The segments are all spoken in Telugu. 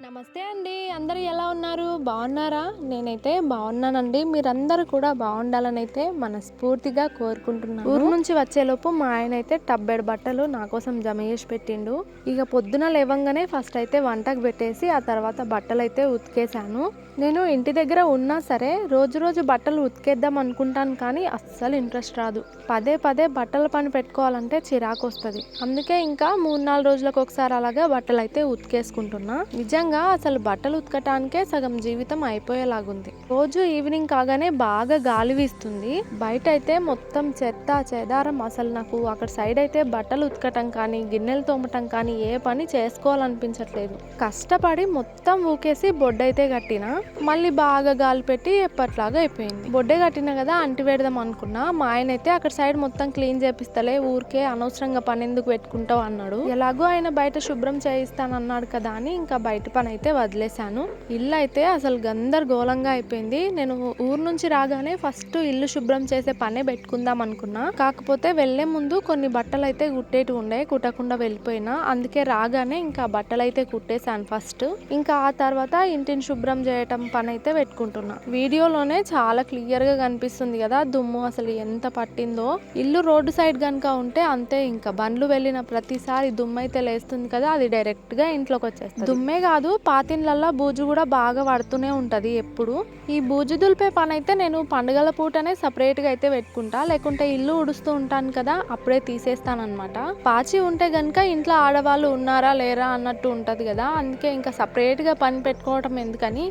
నమస్తే అండి. అందరూ ఎలా ఉన్నారు? బాగున్నారా? నేనైతే బాగున్నానండి. మీరందరూ కూడా బాగుండాలనైతే మనస్ఫూర్తిగా కోరుకుంటున్నాను. ఊరు నుంచి వచ్చేలోపు మా ఆయన అయితే టబ్బెడు బట్టలు నా కోసం జమ చేసి పెట్టిండు. ఇక పొద్దున లేవంగానే ఫస్ట్ అయితే వంటకు పెట్టేసి ఆ తర్వాత బట్టలు అయితే ఉతికేసాను. నేను ఇంటి దగ్గర ఉన్నా సరే రోజు బట్టలు ఉతికేద్దాం అనుకుంటాను, కానీ అస్సలు ఇంట్రెస్ట్ రాదు. పదే పదే బట్టల పని పెట్టుకోవాలంటే చిరాకు వస్తుంది. అందుకే ఇంకా 3-4 రోజులకు ఒకసారి అలాగా బట్టలు అయితే ఉతికేసుకుంటున్నా. నిజంగా అసలు బట్టలు ఉతకటానికే సగం జీవితం అయిపోయేలాగుంది. రోజు ఈవినింగ్ కాగానే బాగా గాలి వీస్తుంది. బయట అయితే మొత్తం చెత్త చెదారం. అసలు నాకు అక్కడ సైడ్ అయితే బట్టలు ఉతకటం కానీ గిన్నెలు తోమటం కానీ ఏ పని చేసుకోవాలనిపించట్లేదు. కష్టపడి మొత్తం ఊకేసి బొడ్డైతే కట్టినా, మళ్ళీ బాగా గాలి పెట్టి ఎప్పట్లాగా అయిపోయింది. బొడ్డే కట్టిన కదా అంటి పెడదాం అనుకున్నా. మా ఆయన అయితే అక్కడ సైడ్ మొత్తం క్లీన్ చేపిస్తలే, ఊరికే అనవసరంగా పని ఎందుకు పెట్టుకుంటావు అన్నాడు. ఎలాగో ఆయన బయట శుభ్రం చేయిస్తానన్నాడు కదా అని ఇంకా బయట పని అయితే వదిలేశాను. ఇల్లు అయితే అసలు గందరగోళంగా అయిపోయింది. నేను ఊరు నుంచి రాగానే ఫస్ట్ ఇల్లు శుభ్రం చేసే పనే పెట్టుకుందాం అనుకున్నా. కాకపోతే వెళ్లే ముందు కొన్ని బట్టలు అయితే కుట్టేటి ఉండే, కుట్టకుండా వెళ్ళిపోయినా. అందుకే రాగానే ఇంకా బట్టలు అయితే కుట్టేశాను ఫస్ట్. ఇంకా ఆ తర్వాత ఇంటిని శుభ్రం చేయటం పని అయితే పెట్టుకుంటున్నా. వీడియోలోనే చాలా క్లియర్ గా కనిపిస్తుంది కదా దుమ్ము అసలు ఎంత పట్టిందో. ఇల్లు రోడ్డు సైడ్ గనుక ఉంటే అంతే, ఇంకా బండ్లు వెళ్ళిన ప్రతిసారి దుమ్ము అయితే లేస్తుంది కదా, అది డైరెక్ట్ గా ఇంట్లోకి వచ్చేస్తుంది. దుమ్మే కాదు, పాతిన్లల్లో బూజు కూడా బాగా పడుతూనే ఉంటది ఎప్పుడు. ఈ బూజు దులిపే పని అయితే నేను పండుగల పూటనే సపరేట్ గా అయితే పెట్టుకుంటా, లేకుంటే ఇల్లు ఉడుస్తూ ఉంటాను కదా అప్పుడే తీసేస్తానన్నమాట. పాచి ఉంటే గనుక ఇంట్లో ఆడవాళ్ళు ఉన్నారా లేరా అన్నట్టు ఉంటది కదా, అందుకే ఇంకా సపరేట్ గా పని పెట్టుకోవటం ఎందుకని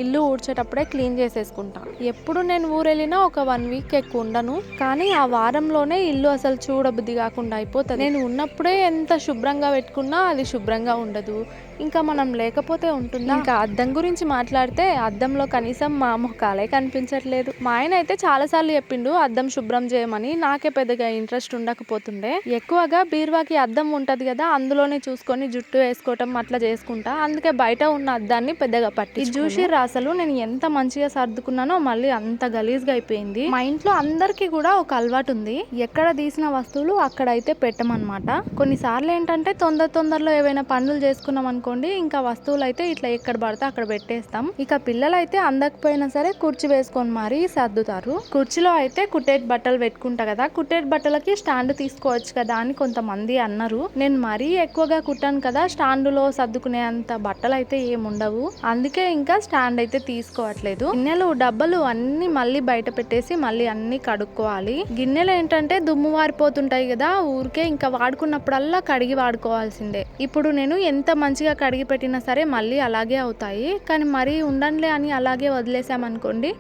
ఇల్లు ఊడ్చేటప్పుడే క్లీన్ చేసేసుకుంటా. ఎప్పుడు నేను ఊరు వెళ్ళినా ఒక 1 వీక్ ఎక్కువ ఉండను, కానీ ఆ వారంలోనే ఇల్లు అసలు చూడబుద్ధి కాకుండా అయిపోతుంది. నేను ఉన్నప్పుడే ఎంత శుభ్రంగా పెట్టుకున్నా అది శుభ్రంగా ఉండదు, ఇంకా మనం లేకపోతే ఉంటుందా. ఇంకా అద్దం గురించి మాట్లాడితే అద్దంలో కనీసం మా మొఖాలే కనిపించట్లేదు. మా ఆయన అయితే చాలాసార్లు చెప్పిండు అద్దం శుభ్రం చేయమని, నాకే పెద్దగా ఇంట్రెస్ట్ ఉండకపోతుండే. ఎక్కువగా బీరువాకి అద్దం ఉంటది కదా, అందులోనే చూసుకొని జుట్టు వేసుకోవటం అట్లా చేసుకుంటా. అందుకే బయట ఉన్న అద్దాన్ని పెద్దగా పట్టి చూసి అసలు నేను ఎంత మంచిగా సర్దుకున్నానో మళ్ళీ అంత గలీజ్గా అయిపోయింది. మా ఇంట్లో అందరికీ కూడా ఒక అలవాటు ఉంది, ఎక్కడ తీసిన వస్తువులు అక్కడ అయితే పెట్టమన్నమాట. కొన్నిసార్లు ఏంటంటే తొందరలో ఏవైనా పనులు చేసుకున్నాం అనుకోండి, ఇంకా వస్తువులు అయితే ఇట్లా ఎక్కడ పడితే అక్కడ పెట్టేస్తాం. ఇక పిల్లలు అయితే అందకపోయినా సరే కుర్చీ వేసుకొని మరీ సర్దుతారు. కుర్చీలో అయితే కుట్టేట్ బట్టలు పెట్టుకుంటా కదా, కుట్టేట్ బట్టలకి స్టాండ్ తీసుకోవచ్చు కదా అని కొంతమంది అన్నారు. నేను మరీ ఎక్కువగా కుట్టాను కదా, స్టాండులో సర్దుకునే అంత బట్టలు అయితే ఏముండవు, అందుకే ఇంకా స్టాండ్ అయితే తీసుకోవట్లేదు. గిన్నెలు డబ్బలు అన్ని మళ్ళీ బయట పెట్టేసి మళ్ళీ అన్ని కడుక్కోవాలి. గిన్నెలు ఏంటంటే దుమ్ము వారిపోతుంటాయి కదా, ఊరికే ఇంకా వాడుకున్నప్పుడల్లా కడిగి వాడుకోవాల్సిందే. ఇప్పుడు నేను ఎంత మంచిగా కడిగి పెట్టినా సరే మళ్ళీ అలాగే అవుతాయి. కానీ మరీ ఉండంలే అని అలాగే వదిలేసామనుకోండి,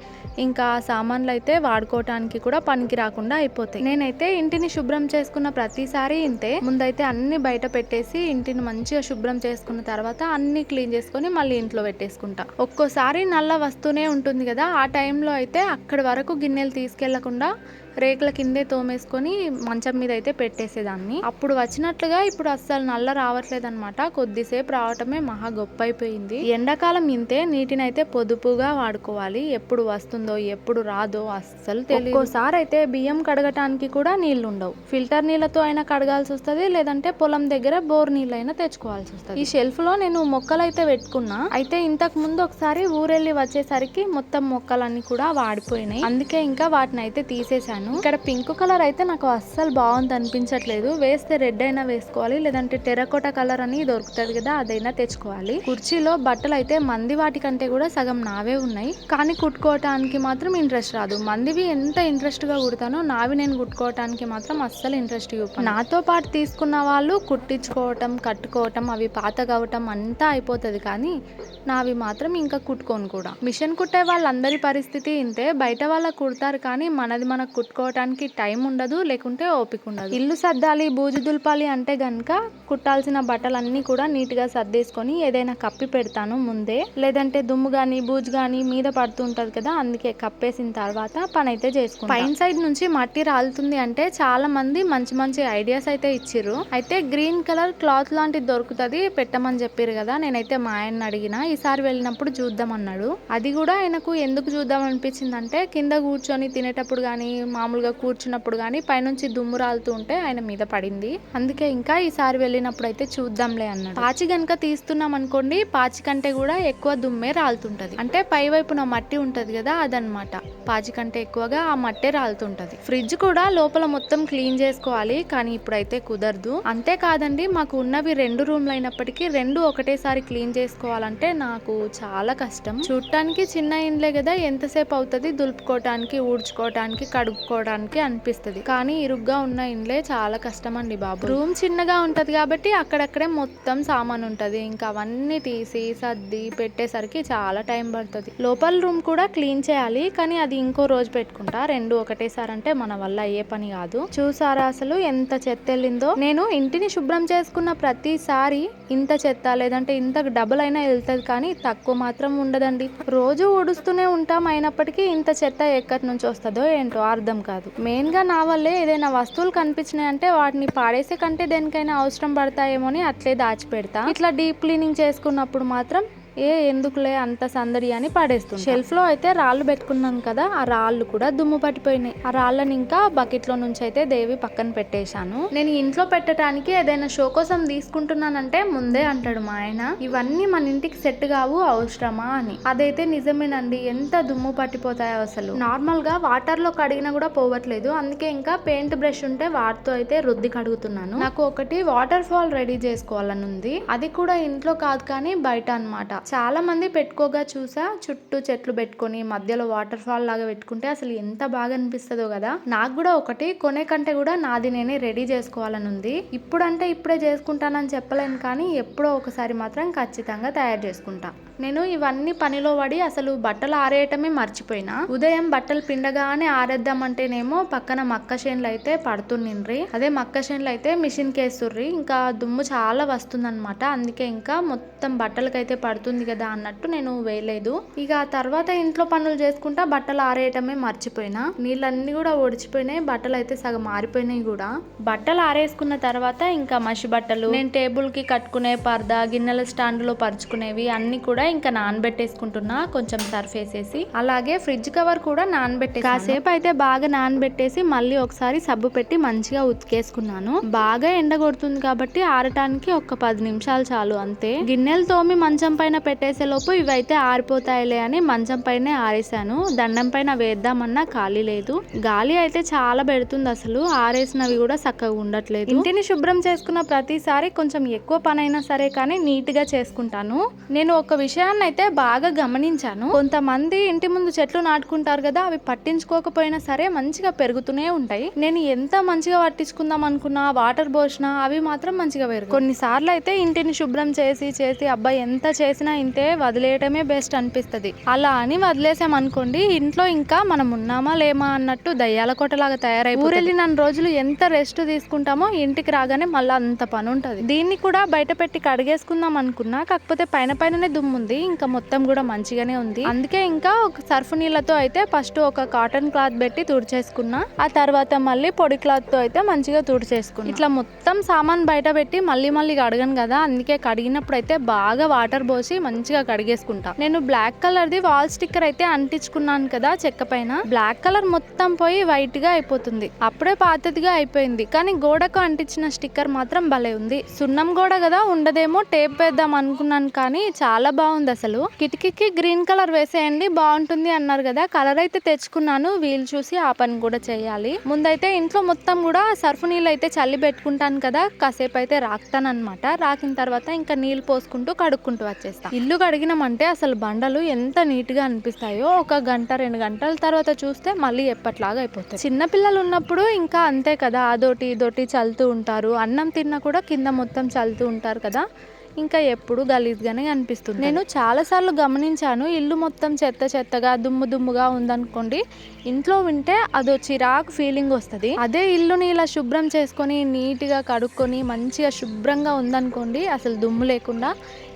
ఇంకా సామాన్లు అయితే వాడుకోవటానికి కూడా పనికి రాకుండా అయిపోతాయి. నేనైతే ఇంటిని శుభ్రం చేసుకున్న ప్రతిసారి ఇంతే, ముందైతే అన్ని బయట పెట్టేసి ఇంటిని మంచిగా శుభ్రం చేసుకున్న తర్వాత అన్ని క్లీన్ చేసుకొని మళ్ళీ ఇంట్లో పెట్టేసుకుంటా. ఒక్కోసారి నల్ల వస్తూనే ఉంటుంది కదా, ఆ టైంలో అయితే అక్కడి వరకు గిన్నెలు తీసుకెళ్లకుండా రేకుల కిందే తోమేసుకొని మంచం మీద అయితే పెట్టేసేదాన్ని. అప్పుడు వచ్చినట్లుగా ఇప్పుడు అస్సలు నల్ల రావట్లేదు అనమాట. కొద్దిసేపు రావటమే మహా గొప్ప అయిపోయింది. ఎండాకాలం ఇంతే, నీటిని అయితే పొదుపుగా వాడుకోవాలి. ఎప్పుడు వస్తుందో ఎప్పుడు రాదో అస్సలు తెలియదు. ఒక్కోసారి అయితే బియ్యం కడగటానికి కూడా నీళ్లు ఉండవు, ఫిల్టర్ నీళ్లతో అయినా కడగాల్సి వస్తుంది, లేదంటే పొలం దగ్గర బోర్ నీళ్ళైనా తెచ్చుకోవాల్సి వస్తుంది. ఈ షెల్ఫ్ లో నేను మొక్కలు అయితే పెట్టుకున్నా, అయితే ఇంతకు ముందు ఒకసారి ఊరెళ్ళి వచ్చేసరికి మొత్తం మొక్కలన్నీ కూడా వాడిపోయినాయి. అందుకే ఇంకా వాటిని అయితే తీసేశాను. ఇక్కడ పింక్ కలర్ అయితే నాకు అస్సలు బాగుంది అనిపించట్లేదు, వేస్తే రెడ్ అయినా వేసుకోవాలి, లేదంటే టెర్రకోట కలర్ అని దొరుకుతుంది కదా అదైనా తెచ్చుకోవాలి. కుర్చీలో బట్టలు అయితే మంది వాటి కంటే కూడా సగం నావే ఉన్నాయి, కానీ కుట్టుకోవటానికి మాత్రం ఇంట్రెస్ట్ రాదు. మందివి ఎంత ఇంట్రెస్ట్ గా కుడతానో నావి నేను కుట్టుకోవటానికి మాత్రం అస్సలు ఇంట్రెస్ట్ చూపను. నాతో పాటు తీసుకున్న వాళ్ళు కుట్టించుకోవటం కట్టుకోవటం అవి పాత కావటం అంతా అయిపోతుంది, కానీ నావి మాత్రం ఇంకా కుట్టుకోను కూడా. మిషన్ కుట్టే వాళ్ళందరి పరిస్థితి ఇంతే, బయట వాళ్ళ కుడతారు కానీ మనది మనకు కుట్టుకోవటానికి టైం ఉండదు, లేకుంటే ఓపిక ఉండదు. ఇల్లు సర్దాలి బూజు దులపాలి అంటే గనక కుట్టాల్సిన బట్టలన్నీ కూడా నీట్ గా సర్దేసుకొని ఏదైనా కప్పి పెడతాను ముందే, లేదంటే దుమ్ము గానీ బూజు గానీ మీద పడుతుంటది కదా, అందుకే కప్పేసిన తర్వాత పని అయితే చేసుకుంటా. పైన సైడ్ నుంచి మట్టి రాలుతుంది అంటే చాలా మంది మంచి ఐడియాస్ అయితే ఇచ్చిర్రు. అయితే గ్రీన్ కలర్ క్లాత్ లాంటిది దొరుకుతుంది పెట్టమని చెప్పారు కదా, నేనైతే మా ఆయన్ని అడిగిన, ఈసారి వెళ్ళినప్పుడు చూద్దాం అన్నాడు. అది కూడా ఆయనకు ఎందుకు చూద్దాం అనిపించింది అంటే కింద కూర్చొని తినేటప్పుడు కానీ మామూలు మామూలుగా కూర్చున్నప్పుడు కానీ పైనుంచి దుమ్ము రాలుతూ ఉంటే ఆయన మీద పడింది. అందుకే ఇంకా ఈసారి వెళ్ళినప్పుడు అయితే చూద్దాంలే అన్నాడు. పాచి గనక తీస్తున్నాం అనుకోండి, పాచి కంటే కూడా ఎక్కువ దుమ్మే రాలుతుంటది. అంటే పై వైపున మట్టి ఉంటది కదా, అదనమాట. పాచి కంటే ఎక్కువగా ఆ మట్టే రాలుతుంటది. ఫ్రిడ్జ్ కూడా లోపల మొత్తం క్లీన్ చేసుకోవాలి, కానీ ఇప్పుడైతే కుదరదు. అంతేకాదండి, మాకు ఉన్నవి 2 రూమ్లు అయినప్పటికీ 2 ఒకటేసారి క్లీన్ చేసుకోవాలంటే నాకు చాలా కష్టం. చూడటానికి చిన్న ఇండ్లే కదా, ఎంతసేపు అవుతుంది దులుపుకోవటానికి, ఊడ్చుకోవటానికి, కడుక్కోవడానికి అనిపిస్తుంది. కానీ ఇరుగ్గా ఉన్న ఇండ్లే చాలా కష్టం అండి బాబు. రూమ్ చిన్నగా ఉంటది కాబట్టి అక్కడక్కడే మొత్తం సామాన్ ఉంటది. ఇంకా అవన్నీ తీసి సర్ది పెట్టేసరికి చాలా టైం పడుతుంది. లోపల రూమ్ కూడా క్లీన్ చేయాలి, కానీ అది ఇంకో రోజు పెట్టుకుంటా. 2 ఒకటేసారి అంటే మన వల్ల అయ్యే పని కాదు. చూసారా అసలు ఎంత చెత్త వెళ్ళిందో. నేను ఇంటిని శుభ్రం చేసుకున్న ప్రతిసారి ఇంత చెత్త లేదంటే ఇంత డబుల్ అయినా వెళ్తుంది, కానీ తక్కువ మాత్రం ఉండదండి. రోజు ఊడుస్తూనే ఉంటాం, అయినప్పటికీ ఇంత చెత్త ఎక్కడి నుంచి వస్తుందో ఏంటో అర్థం కాదు. మెయిన్ గా నా వల్లే ఏదైనా వస్తువులు కనిపించినాయి అంటే వాటిని పాడేసే కంటే దేనికైనా అవసరం పడతాయేమో అని అట్లే దాచిపెడతా. ఇట్లా డీప్ క్లీనింగ్ చేసుకున్నప్పుడు మాత్రం ఎందుకులే అంత సందడి అని పడేస్తుంది. షెల్ఫ్ లో అయితే రాళ్ళు పెట్టుకున్నాను కదా, ఆ రాళ్ళు కూడా దుమ్ము పట్టిపోయినాయి. ఆ రాళ్ళని ఇంకా బకెట్ లో నుంచి అయితే దేవి పక్కన పెట్టేశాను. నేను ఇంట్లో పెట్టడానికి ఏదైనా షో కోసం తీసుకుంటున్నానంటే ముందే అంటాడు మా ఆయన, ఇవన్నీ మన ఇంటికి సెట్ కావు, అవసరమా అని. అదైతే నిజమేనండి, ఎంత దుమ్ము పట్టిపోతాయో అసలు. నార్మల్ గా వాటర్ లో కడిగినా కూడా పోవట్లేదు. అందుకే ఇంకా పెయింట్ బ్రష్ ఉంటే వాటితో అయితే రుద్ది కడుగుతున్నాను. నాకు ఒకటి వాటర్ ఫాల్ రెడీ చేసుకోవాలని ఉంది. అది కూడా ఇంట్లో కాదు కానీ బయట అన్నమాట. చాలా మంది పెట్టుకోగా చూసా, చుట్టూ చెట్లు పెట్టుకొని మధ్యలో వాటర్ ఫాల్ లాగా పెట్టుకుంటే అసలు ఎంత బాగా అనిపిస్తుందో కదా. నాకు కూడా ఒకటి కొనే కంటే కూడా నాది నేనే రెడీ చేసుకోవాలని ఉంది. ఇప్పుడంటే ఇప్పుడే చేసుకుంటానని చెప్పలేను, కానీ ఎప్పుడో ఒకసారి మాత్రం ఖచ్చితంగా తయారు చేసుకుంటా. నేను ఇవన్నీ పనిలో పడి అసలు బట్టలు ఆరేయటమే మర్చిపోయినా. ఉదయం బట్టలు పిండగానే ఆరేద్దామంటేనేమో పక్కన మక్క చేనులు అయితే పడుతుండ్రి. అదే మక్క చేనులు అయితే మిషన్ కేస్తుర్రి. ఇంకా దుమ్ము చాలా వస్తుందన్నమాట. అందుకే ఇంకా మొత్తం బట్టలకైతే పడుతుంది కదా అన్నట్టు నేను వేయలేదు. ఇక ఆ తర్వాత ఇంట్లో పనులు చేసుకుంటా బట్టలు ఆరేయటమే మర్చిపోయినా. నీళ్ళన్నీ కూడా ఒడిచిపోయినాయి, బట్టలు అయితే సగం ఆరిపోయినాయి కూడా. బట్టలు ఆరేసుకున్న తర్వాత ఇంకా మసి బట్టలు, నేను టేబుల్ కి కట్టుకునే పరదా, గిన్నెల స్టాండ్ లో పరుచుకునేవి అన్ని కూడా ఇంకా నానబెట్టేసుకుంటున్నా, కొంచెం సర్ఫ్ వేసేసి. అలాగే ఫ్రిడ్జ్ కవర్ కూడా నానబెట్టేసి కాసేపు అయితే బాగా నానబెట్టేసి మళ్ళీ ఒకసారి సబ్బు పెట్టి మంచిగా ఉతికేసుకున్నాను. బాగా ఎండ కొడుతుంది కాబట్టి ఆరటానికి ఒక 10 నిమిషాలు చాలు అంతే. గిన్నెలు తోమి మంచం పైన పెట్టేసే లోపు ఇవైతే ఆరిపోతాయిలే అని మంచం పైనే ఆరేసాను. దండం పైన వేద్దామన్నా ఖాళీ లేదు. గాలి అయితే చాలా పెడుతుంది అసలు. ఆరేసినవి కూడా చక్కగా ఉండట్లేదు. ఇంటిని శుభ్రం చేసుకున్న ప్రతిసారి కొంచెం ఎక్కువ పని అయినా సరే కానీ నీట్ గా చేసుకుంటాను. నేను ఒక విషయాన్ని అయితే బాగా గమనించాను. కొంతమంది ఇంటి ముందు చెట్లు నాటుకుంటారు కదా, అవి పట్టించుకోకపోయినా సరే మంచిగా పెరుగుతూనే ఉంటాయి. నేను ఎంత మంచిగా పట్టించుకుందాం అనుకున్నా, వాటర్ పోసినా అవి మాత్రం మంచిగా పెరుగు. కొన్నిసార్లు అయితే ఇంటిని శుభ్రం చేసి అబ్బాయి ఎంత చేసినా ఇంతే, వదిలేయటమే బెస్ట్ అనిపిస్తుంది. అలా అని వదిలేసాం అనుకోండి, ఇంట్లో ఇంకా మనం ఉన్నామా లేమా అన్నట్టు దయ్యాల కోటలాగా తయారైపోయి ఊరెళ్ళిన రోజులు ఎంత రెస్ట్ తీసుకుంటామో ఇంటికి రాగానే మళ్ళీ అంత పని ఉంటది. దీన్ని కూడా బయట పెట్టి కడిగేసుకుందాం అనుకున్నా, కాకపోతే పైననే దుమ్ముంది, ఇంకా మొత్తం కూడా మంచిగానే ఉంది. అందుకే ఇంకా ఒక సర్ఫ్ నీళ్ళతో అయితే ఫస్ట్ ఒక కాటన్ క్లాత్ పెట్టి తుడిచేసుకున్నా. ఆ తర్వాత మళ్ళీ పొడి క్లాత్ తో అయితే మంచిగా తుడిచేసుకున్నా. ఇట్లా మొత్తం సామాన్ బయట పెట్టి మళ్ళీ కడగను కదా, అందుకే కడిగినప్పుడు అయితే బాగా వాటర్ పోసి మంచిగా కడిగేసుకుంటా. నేను బ్లాక్ కలర్ ది వాల్ స్టిక్కర్ అయితే అంటించుకున్నాను కదా చెక్క పైన, బ్లాక్ కలర్ మొత్తం పోయి వైట్ గా అయిపోతుంది. అప్పుడే పాతదిగా అయిపోయింది, కానీ గోడకు అంటించిన స్టిక్కర్ మాత్రం భలే ఉంది. సున్నం గోడ కదా, ఉండదేమో టేప్ వేద్దాం అనుకున్నాను, కానీ చాలా బాగుంది అసలు. కిటికీకి గ్రీన్ కలర్ వేసేయండి బాగుంటుంది అన్నారు కదా, కలర్ అయితే తెచ్చుకున్నాను. వీలు చూసి ఆ పని కూడా చేయాలి. ముందైతే ఇంట్లో మొత్తం కూడా సర్ఫ్ నీళ్ళు అయితే చల్లి పెట్టుకుంటాను కదా, కాసేపు అయితే రాకుతాను అనమాట. రాకిన తర్వాత ఇంకా నీళ్ళు పోసుకుంటూ కడుక్కుంటూ వచ్చేస్తా. ఇల్లు కడిగినామంటే అసలు బండలు ఎంత నీట్ గా అనిపిస్తాయో, ఒక గంట 2 గంటల తర్వాత చూస్తే మళ్ళీ ఎప్పట్లాగా అయిపోతాయి. చిన్న పిల్లలు ఉన్నప్పుడు ఇంకా అంతే కదా, అదోటి ఇదోటి చల్లుతూ ఉంటారు. అన్నం తిన్నా కూడా కింద మొత్తం చల్లుతూ ఉంటారు కదా, ఇంకా ఎప్పుడు గలీజ్గానే అనిపిస్తుంది. నేను చాలాసార్లు గమనించాను, ఇల్లు మొత్తం చెత్తగా దుమ్ముగా ఉందనుకోండి, ఇంట్లో వింటే అదో చిరాకు ఫీలింగ్ వస్తుంది. అదే ఇల్లుని ఇలా శుభ్రం చేసుకొని నీట్గా కడుక్కొని మంచిగా శుభ్రంగా ఉందనుకోండి, అసలు దుమ్ము లేకుండా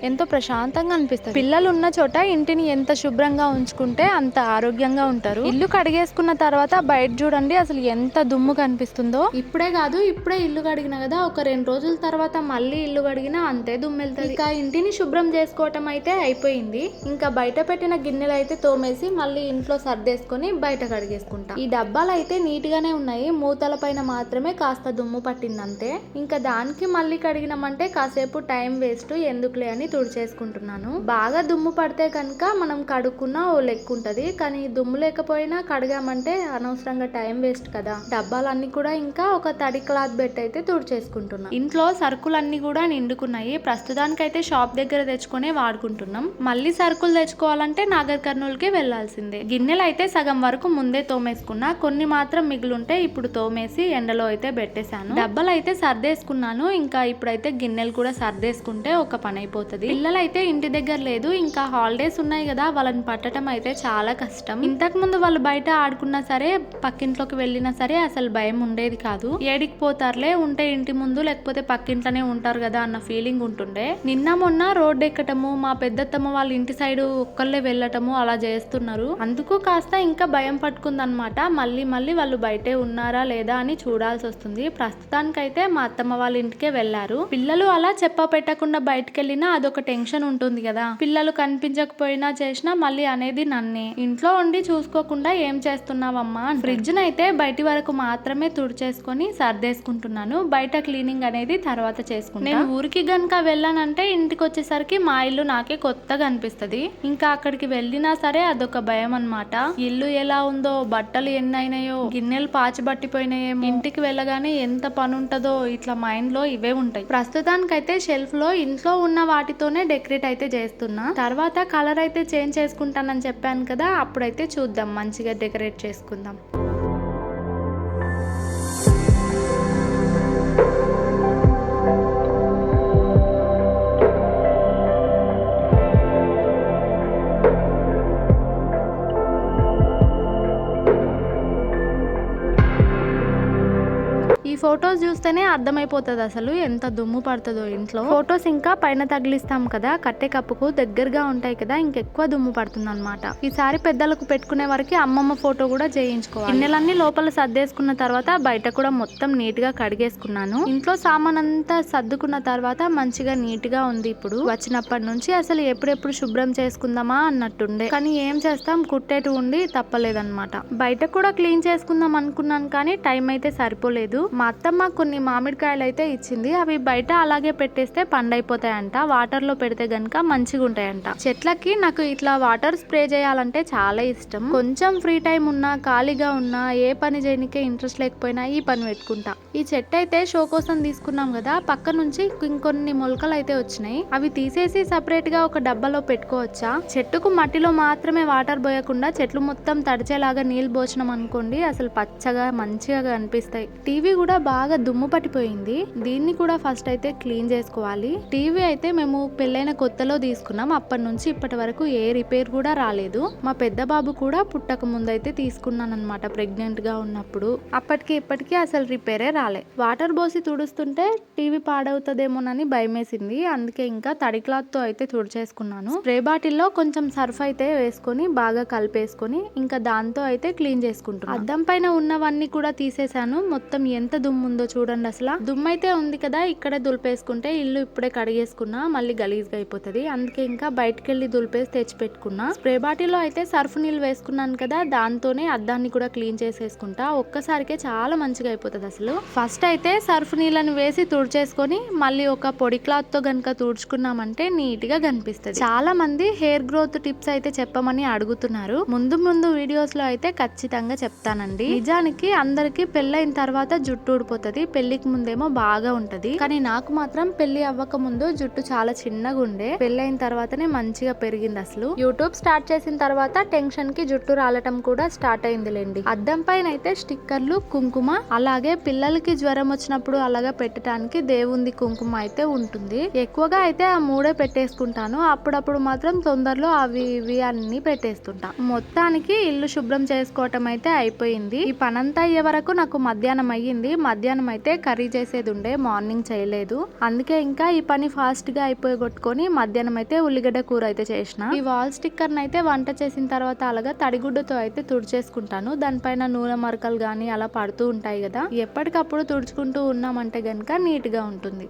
ఎంతో ప్రశాంతంగా అనిపిస్తుంది. పిల్లలు ఉన్న చోట ఇంటిని ఎంత శుభ్రంగా ఉంచుకుంటే అంత ఆరోగ్యంగా ఉంటారు. ఇల్లు కడిగేసుకున్న తర్వాత బయట చూడండి అసలు ఎంత దుమ్ము కనిపిస్తుందో. ఇప్పుడే కాదు, ఇప్పుడే ఇల్లు కడిగిన కదా, ఒక 2 రోజుల తర్వాత మళ్ళీ ఇల్లు కడిగినా అంతే దుమ్ము వెళ్తుంది. ఇక ఇంటిని శుభ్రం చేసుకోవటం అయితే అయిపోయింది. ఇంకా బయట పెట్టిన గిన్నెలు అయితే తోమేసి మళ్ళీ ఇంట్లో సర్దేసుకొని బయట కడిగేసుకుంటా. ఈ డబ్బాలు అయితే నీట్ గానే ఉన్నాయి, మూతల పైన మాత్రమే కాస్త దుమ్ము పట్టిందంతే. ఇంకా దానికి మళ్ళీ కడిగినామంటే కాసేపు టైం వేస్ట్, ఎందుకులే అని తుడిచేసుకుంటున్నాను. బాగా దుమ్ము పడితే కనుక మనం కడుక్కున్న ఓ లెక్క ఉంటది, కానీ దుమ్ము లేకపోయినా కడిగామంటే అనవసరంగా టైం వేస్ట్ కదా. డబ్బాలన్నీ కూడా ఇంకా ఒక తడి క్లాత్ బెట్ అయితే తుడిచేసుకుంటున్నా. ఇంట్లో సరుకులన్నీ కూడా నిండుకున్నాయి. ప్రస్తుతానికైతే షాప్ దగ్గర తెచ్చుకునే వాడుకుంటున్నాం. మళ్ళీ సరుకులు తెచ్చుకోవాలంటే నాగర్ కర్నూలుకి వెళ్లాల్సిందే. గిన్నెలు అయితే సగం వరకు ముందే తోమేసుకున్నా, కొన్ని మాత్రం మిగులుంటే ఇప్పుడు తోమేసి ఎండలో అయితే పెట్టేశాను. డబ్బాలు అయితే సర్దేసుకున్నాను. ఇంకా ఇప్పుడైతే గిన్నెలు కూడా సర్దేసుకుంటే ఒక పని అయిపోతుంది. పిల్లలైతే ఇంటి దగ్గర లేదు, ఇంకా హాలిడేస్ ఉన్నాయి కదా, వాళ్ళని పట్టడం అయితే చాలా కష్టం. ఇంతకు ముందు వాళ్ళు బయట ఆడుకున్నా సరే, పక్కింట్లోకి వెళ్ళినా సరే అసలు భయం ఉండేది కాదు. ఏడికి పోతారులే, ఉంటే ఇంటి ముందు లేకపోతే పక్కింట్లోనే ఉంటారు కదా అన్న ఫీలింగ్ ఉంటుండే. నిన్న మొన్న రోడ్డు ఎక్కటము, మా పెద్దత్తమ్మ వాళ్ళ ఇంటి సైడ్ ఒక్కళ్ళే వెళ్ళటము అలా చేస్తున్నారు. అందుకు కాస్త ఇంకా భయం పట్టుకుందనమాట. మళ్ళీ వాళ్ళు బయటే ఉన్నారా లేదా అని చూడాల్సి వస్తుంది. ప్రస్తుతానికైతే మా అత్తమ్మ వాళ్ళ ఇంటికే వెళ్లారు. పిల్లలు అలా చెప్ప పెట్టకుండా బయటకు వెళ్ళినా అదొక టెన్షన్ ఉంటుంది కదా. పిల్లలు కనిపించకపోయినా చేసినా మళ్ళీ అనేది నన్నే. ఇంట్లో ఉండి చూసుకోకుండా ఏం చేస్తున్నావమ్మా. ఫ్రిడ్జ్ నైతే బయటి వరకు మాత్రమే తుడిచేసుకొని సర్దేసుకుంటున్నాను. బయట క్లీనింగ్ అనేది తర్వాత చేసుకుంటా. నేను ఊరికి గనుక వెళ్ళానంటే ఇంటికి వచ్చేసరికి మా ఇల్లు నాకే కొత్తగా అనిపిస్తది. ఇంకా అక్కడికి వెళ్ళినా సరే అదొక భయం అన్నమాట. ఇల్లు ఎలా ఉందో, బట్టలు ఎన్ని అయినాయో, గిన్నెలు పాచి పట్టిపోయినాయేమో, ఇంటికి వెళ్ళగానే ఎంత పని ఉంటదో, ఇట్లా మైండ్ లో ఇవే ఉంటాయి. ప్రస్తుతానికైతే షెల్ఫ్ లో ఇంట్లో ఉన్న వాటితోనే డెకరేట్ అయితే చేస్తున్నా. తర్వాత కలర్ అయితే చేంజ్ చేసుకుంటానని చెప్పాను కదా, అప్పుడైతే చూద్దాం, మంచిగా డెకరేట్ చేసుకుందాం. ఈ ఫొటోస్ చూస్తేనే అర్థమైపోతుంది అసలు ఎంత దుమ్ము పడుతుందో ఇంట్లో. ఫొటోస్ ఇంకా పైన తగిలిస్తాం కదా, కట్టె కప్పుకు దగ్గరగా ఉంటాయి కదా, ఇంకెక్కువ దుమ్ము పడుతుంది అనమాట. ఈసారి పెద్దలకు పెట్టుకునే వరకు అమ్మమ్మ ఫోటో కూడా చేయించుకోవాలి. గిన్నెలన్నీ లోపల సర్దేసుకున్న తర్వాత బయట కూడా మొత్తం నీట్ గా కడిగేసుకున్నాను. ఇంట్లో సామాన్ అంతా సర్దుకున్న తర్వాత మంచిగా నీట్ గా ఉంది. ఇప్పుడు వచ్చినప్పటి నుంచి అసలు ఎప్పుడెప్పుడు శుభ్రం చేసుకుందామా అన్నట్టుండే, కానీ ఏం చేస్తాం, కుట్టేటు ఉండి తప్పలేదన్నమాట. బయట కూడా క్లీన్ చేసుకుందాం అనుకున్నాను, కానీ టైం అయితే సరిపోలేదు. మా అత్తమ్మ కొన్ని మామిడికాయలు అయితే ఇచ్చింది. అవి బయట అలాగే పెట్టేస్తే పండైపోతాయంట, వాటర్ లో పెడితే గనుక మంచిగా ఉంటాయంట. చెట్లకి నాకు ఇట్లా వాటర్ స్ప్రే చేయాలంటే చాలా ఇష్టం. కొంచెం ఫ్రీ టైం ఉన్నా, ఖాళీగా ఉన్నా, ఏ పని చేయనికే ఇంట్రెస్ట్ లేకపోయినా ఈ పని పెట్టుకుంటా. ఈ చెట్టు అయితే షో కోసం తీసుకున్నాం కదా, పక్క నుంచి ఇంకొన్ని మొలకలు అయితే వచ్చినాయి. అవి తీసేసి సపరేట్ గా ఒక డబ్బాలో పెట్టుకోవచ్చా. చెట్టుకు మట్టిలో మాత్రమే వాటర్ పోయకుండా చెట్లు మొత్తం తడిచేలాగా నీళ్ళు పోసినాం అనుకోండి, అసలు పచ్చగా మంచిగా అనిపిస్తాయి. టీవీ కూడా బాగా దుమ్ము పట్టిపోయింది. దీన్ని కూడా ఫస్ట్ అయితే క్లీన్ చేసుకోవాలి. టీవీ అయితే మేము పెళ్ళైన కొత్తలో తీసుకున్నాం. అప్పటి నుంచి ఇప్పటి వరకు ఏ రిపేర్ కూడా రాలేదు. మా పెద్ద బాబు కూడా పుట్టక ముందైతే తీసుకున్నాను అనమాట, ప్రెగ్నెంట్ గా ఉన్నప్పుడు. అప్పటికి ఇప్పటికీ అసలు రిపేరే రాలే. వాటర్ పోసి తుడుస్తుంటే టీవీ పాడవుతుందేమోనని భయమేసింది. అందుకే ఇంకా తడి క్లాత్ తో అయితే తుడిచేసుకున్నాను. స్ప్రే బాటిల్లో కొంచెం సర్ఫ్ అయితే వేసుకొని బాగా కలిపేసుకొని ఇంకా దాంతో అయితే క్లీన్ చేసుకుంటున్నాను. అద్దం పైన ఉన్నవన్నీ కూడా తీసేసాను. మొత్తం ఎంత దుమ్ము ఉందో చూడండి. అసలు దుమ్ము అయితే ఉంది కదా, ఇక్కడే దులిపేసుకుంటే ఇల్లు ఇప్పుడే కడిగేసుకున్నా మళ్ళీ గలీజ్గా అయిపోతుంది. అందుకే ఇంకా బయటకు వెళ్ళి దులిపేసి తెచ్చి పెట్టుకున్నా. స్ప్రే బాటిల్లో అయితే సర్ఫ్ నీళ్ళు వేసుకున్నాను కదా, దాంతోనే అద్దాన్ని కూడా క్లీన్ చేసేసుకుంటా. ఒక్కసారికే చాలా మంచిగా అయిపోతుంది. అసలు ఫస్ట్ అయితే సర్ఫ్ నీళ్ళని వేసి తుడిచేసుకొని మళ్ళీ ఒక పొడి క్లాత్ తో గనుక తుడుచుకున్నామంటే నీట్ గా కనిపిస్తుంది. చాలా మంది హెయిర్ గ్రోత్ టిప్స్ అయితే చెప్పమని అడుగుతున్నారు. ముందు వీడియోస్ లో అయితే ఖచ్చితంగా చెప్తానండి. నిజానికి అందరికి పెళ్ళైన తర్వాత జుట్టు ఊడిపోతుంది, పెళ్లికి ముందేమో బాగా ఉంటది. కానీ నాకు మాత్రం పెళ్లి అవ్వక ముందు జుట్టు చాలా చిన్నగా ఉండే, పెళ్ళైన తర్వాతనే మంచిగా పెరిగింది. అసలు యూట్యూబ్ స్టార్ట్ చేసిన తర్వాత టెన్షన్ కి జుట్టు రాలటం కూడా స్టార్ట్ అయిందిలేండి. అద్దం పైన అయితే స్టిక్కర్లు, కుంకుమ, అలాగే పిల్లలకి జ్వరం వచ్చినప్పుడు అలాగా పెట్టడానికి దేవుంది కుంకుమ అయితే ఉంటుంది. ఎక్కువగా అయితే ఆ మూడే పెట్టేసుకుంటాను. అప్పుడప్పుడు మాత్రం తొందరలో అవి ఇవి అన్ని పెట్టేస్తుంటా. మొత్తానికి ఇల్లు శుభ్రం చేసుకోవటం అయితే అయిపోయింది. ఈ పనంతా అయ్యే వరకు నాకు మధ్యాహ్నం అయ్యింది. మధ్యాహ్నం అయితే కర్రీ చేసేది ఉండే, మార్నింగ్ చేయలేదు. అందుకే ఇంకా ఈ పని ఫాస్ట్ గా అయిపోగొట్టుకొని మధ్యాహ్నం అయితే ఉల్లిగడ్డ కూర అయితే చేసిన. ఈ వాల్ స్టిక్కర్ అయితే వంట చేసిన తర్వాత అలాగా తడిగుడ్డతో అయితే తుడిచేసుకుంటాను. దానిపైన నూనె మరకలు గానీ అలా పడుతూ ఉంటాయి కదా, ఎప్పటికప్పుడు తుడుచుకుంటూ ఉన్నామంటే గనుక నీట్ గా ఉంటుంది.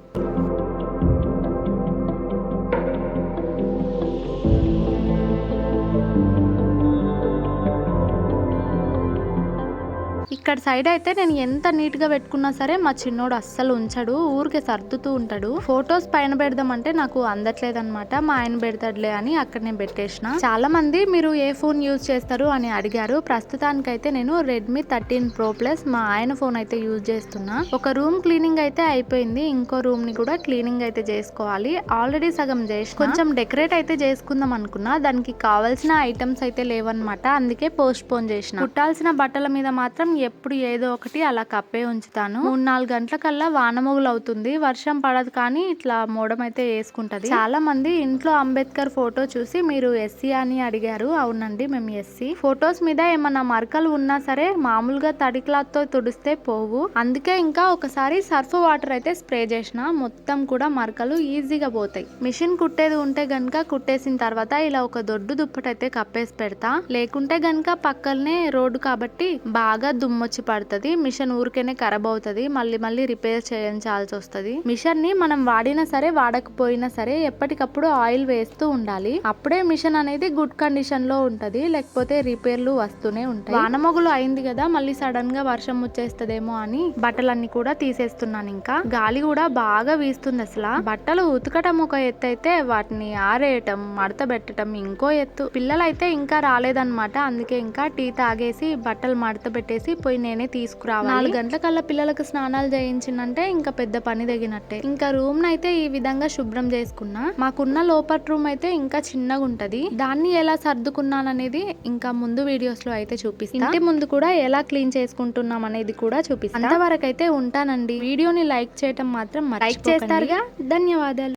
ఇక్కడ సైడ్ అయితే నేను ఎంత నీట్ గా పెట్టుకున్నా సరే మా చిన్నోడు అస్సలు ఉంచడు, ఊరికే సర్దుతూ ఉంటాడు. ఫొటోస్ పైన పెడదామంటే నాకు అందట్లేదన్నమాట. మా ఆయన పెడతాడులే అని అక్కడ నేను పెట్టేసిన. చాలా మంది మీరు ఏ ఫోన్ యూజ్ చేస్తారు అని అడిగారు. ప్రస్తుతానికైతే నేను రెడ్మీ 13 Pro Plus మా ఆయన ఫోన్ అయితే యూజ్ చేస్తున్నా. ఒక రూమ్ క్లీనింగ్ అయితే అయిపోయింది, ఇంకో రూమ్ ని కూడా క్లీనింగ్ అయితే చేసుకోవాలి. ఆల్రెడీ సగం చేసి కొంచెం డెకరేట్ అయితే చేసుకుందాం అనుకున్నా, దానికి కావాల్సిన ఐటమ్స్ అయితే లేవన్నమాట. అందుకే పోస్ట్ పోన్ చేసిన. కుట్టాల్సిన బట్టల మీద మాత్రం ఎప్పుడు ఏదో ఒకటి అలా కప్పే ఉంచుతాను. 3-4 గంటల కల్లా వానమొగులు అవుతుంది. వర్షం పడదు కానీ ఇట్లా మోడం అయితే వేసుకుంటది. చాలా మంది ఇంట్లో అంబేద్కర్ ఫోటో చూసి మీరు ఎస్సీ అని అడిగారు. అవునండి, మేము ఎస్సీ. ఫొటోస్ మీద ఏమన్నా మరకలు ఉన్నా సరే మామూలుగా తడి క్లాత్ తో తుడిస్తే పోవు. అందుకే ఇంకా ఒకసారి సర్ఫ్ వాటర్ అయితే స్ప్రే చేసిన, మొత్తం కూడా మరకలు ఈజీగా పోతాయి. మిషన్ కుట్టేది ఉంటే గనుక కుట్టేసిన తర్వాత ఇలా ఒక దొడ్డు దుప్పటైతే కప్పేసి పెడతా. లేకుంటే గనుక పక్కనే రోడ్డు కాబట్టి బాగా దుమ్మొచ్చి పడుతుంది. మిషన్ ఊరికేనే ఖరాబ్ అవుతుంది, మళ్ళీ రిపేర్ చేయించాల్సి వస్తుంది. మిషన్ ని మనం వాడినా సరే వాడకపోయినా సరే ఎప్పటికప్పుడు ఆయిల్ వేస్తూ ఉండాలి. అప్పుడే మిషన్ అనేది గుడ్ కండిషన్ లో ఉంటది, లేకపోతే రిపేర్లు వస్తూనే ఉంటాయి. వానమొగులు అయింది కదా, మళ్ళీ సడన్ గా వర్షం వచ్చేస్తదేమో అని బట్టలన్నీ కూడా తీసేస్తున్నాను. ఇంకా గాలి కూడా బాగా వీస్తుంది. అసలు బట్టలు ఉతకటం ఒక ఎత్తు అయితే వాటిని ఆరేయటం మడత పెట్టడం ఇంకో ఎత్తు. పిల్లలైతే ఇంకా రాలేదన్నమాట, అందుకే ఇంకా టీ తాగేసి బట్టలు మడత పెట్టేసి పోయి నేనే తీసుకురావాలి. 4 గంటల కల్లా పిల్లలకు స్నానాలు చేయించిందంటే ఇంకా పెద్ద పని తగినట్టే. ఇంకా రూమ్ నైతే ఈ విధంగా శుభ్రం చేసుకున్నా. మాకున్న లోపట్ రూమ్ అయితే ఇంకా చిన్నగా ఉంటది, దాన్ని ఎలా సర్దుకున్నాననేది ఇంకా ముందు వీడియోస్ లో అయితే చూపిస్తా. ఇంటి ముందు కూడా ఎలా క్లీన్ చేసుకుంటున్నాం అనేది కూడా చూపిస్తా. అంతవరకు అయితే ఉంటానండి. వీడియోని లైక్ చేయటం మాత్రం లైక్ చేస్తారుగా. ధన్యవాదాలు.